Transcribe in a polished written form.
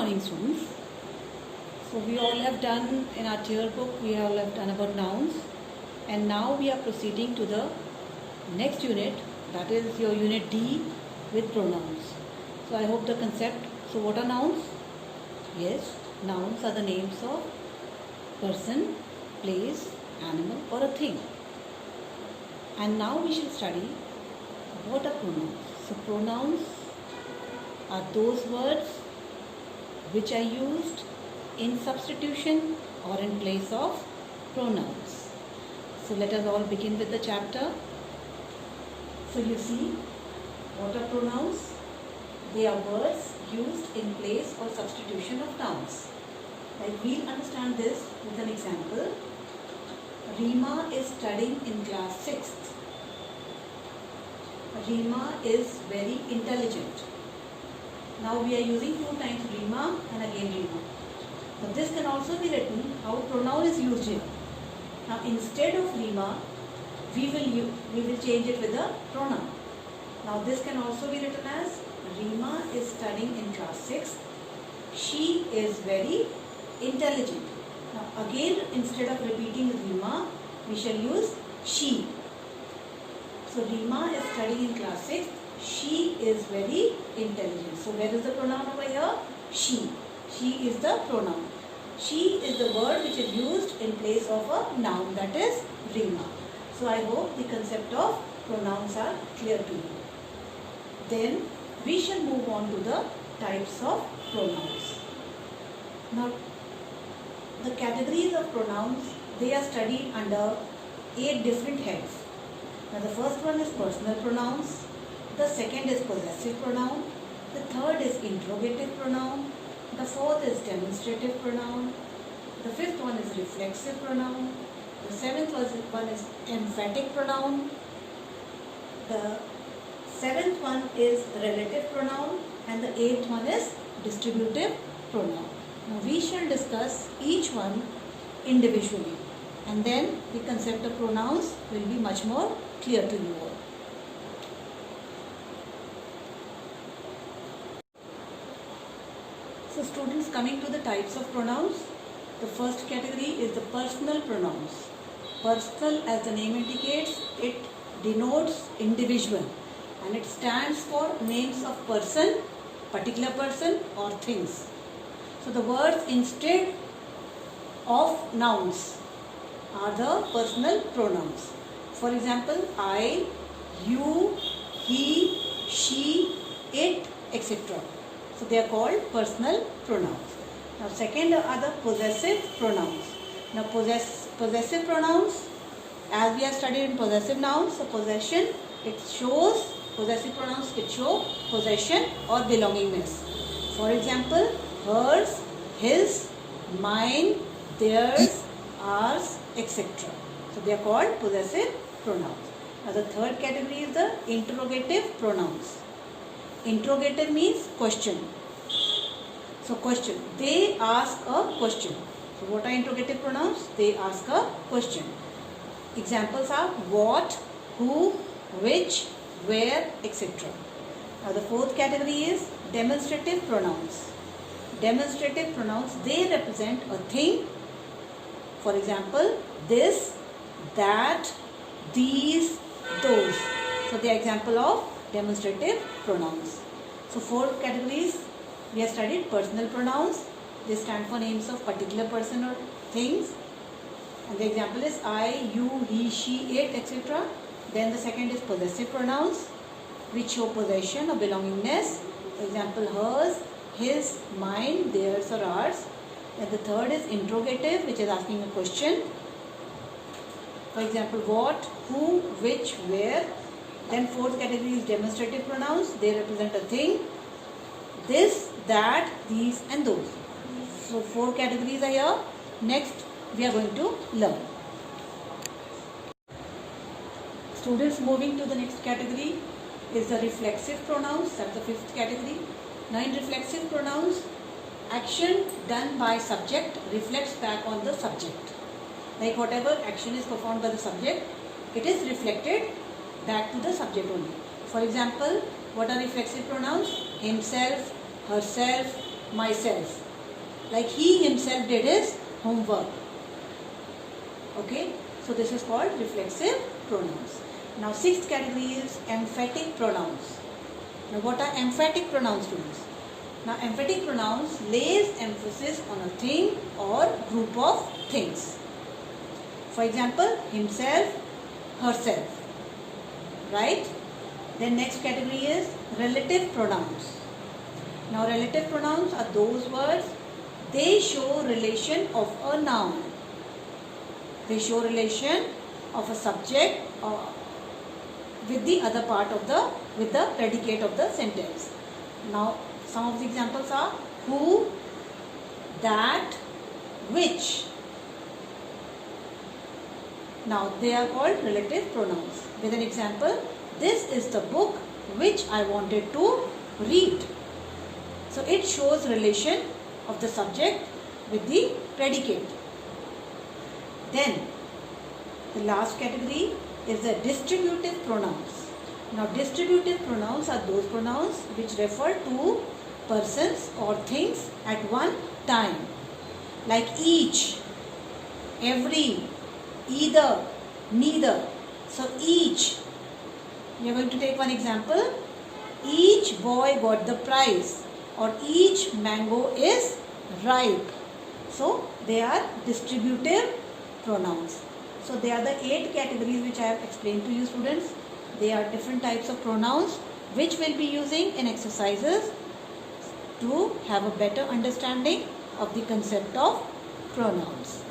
morning, students. So we all have done in our tier book, we all have done about nouns, and now we are proceeding to the next unit, that is your unit D with pronouns. So I hope the concept. So what are nouns? Yes, nouns are the names of person, place, animal or a thing. And now we shall study what are pronouns. So pronouns are those words which are used in substitution or in place of pronouns. So let us all begin with the chapter. So you see, what are pronouns? They are words used in place or substitution of nouns. Like we'll understand this with an example. Rima is studying in class 6th. Rima is very intelligent. Now we are using 2 times Rima and again Rima. But this can also be written how pronoun is used here. Now instead of Rima, we will change it with a pronoun. Now this can also be written as Rima is studying in class 6. She is very intelligent. Now again, instead of repeating Rima, we shall use she. So Rima is studying in class 6. She is very intelligent. So where is the pronoun over here? She. She is the pronoun. She is the word which is used in place of a noun, that is Rima. So I hope the concept of pronouns are clear to you. Then we shall move on to the types of pronouns. Now the categories of pronouns, they are studied under 8 different heads. Now the first one is personal pronouns, the second is possessive pronoun, the third is interrogative pronoun, the fourth is demonstrative pronoun, the fifth one is reflexive pronoun, the seventh one is emphatic pronoun, the seventh one is relative pronoun, and the eighth one is distributive pronoun. Now we shall discuss each one individually, and then the concept of pronouns will be much more clear to you all. So students, coming to the types of pronouns, the first category is the personal pronouns. Personal, as the name indicates, it denotes individual and it stands for names of person, particular person or things. So the words instead of nouns are the personal pronouns. For example, I, you, he, she, it, etc. So they are called personal pronouns. Now second are the possessive pronouns. Now possessive pronouns, as we have studied in possessive nouns, so possession, it shows, possessive pronouns it show possession or belongingness. For example, hers, his, mine, theirs, ours, etc. So they are called possessive pronouns. Now the third category is the interrogative pronouns. Interrogative means question. So question, they ask a question. So what are interrogative pronouns? They ask a question. Examples are what, who, which, where, etc. Now the fourth category is demonstrative pronouns. Demonstrative pronouns, they represent a thing. For example, this, that, these, those. So they are example of demonstrative pronouns. So 4 categories we have studied. Personal pronouns, they stand for names of particular person or things, and the example is I, you, he, she, it, etc. Then the second is possessive pronouns which show possession or belongingness. For example, hers, his, mine, theirs or ours. And the third is interrogative, which is asking a question. For example, what, who, which, where. Then fourth category is demonstrative pronouns. They represent a thing. This, that, these and those. So 4 categories are here. Next we are going to learn. Students, moving to the next category is the reflexive pronouns. That's the 5th category. Now in reflexive pronouns, action done by subject reflects back on the subject. Like whatever action is performed by the subject, it is reflected back to the subject only. For example, what are reflexive pronouns? Himself, herself, myself. Like he himself did his homework. Okay, so this is called reflexive pronouns. Now sixth category is emphatic pronouns. Now what are emphatic pronouns, students? Now emphatic pronouns lays emphasis on a thing or group of things. For example, himself, herself. Right? Then next category is relative pronouns. Now relative pronouns are those words, they show relation of a noun. They show relation of a subject with the other part of with the predicate of the sentence. Now some of the examples are who, that, which. Now they are called relative pronouns. With an example, this is the book which I wanted to read. So it shows relation of the subject with the predicate. Then the last category is the distributive pronouns. Now distributive pronouns are those pronouns which refer to persons or things at one time, like each, every, either, neither. So each, we are going to take one example. Each boy got the prize, or each mango is ripe. So they are distributive pronouns. So they are the 8 categories which I have explained to you, students. They are different types of pronouns which we'll be using in exercises to have a better understanding of the concept of pronouns.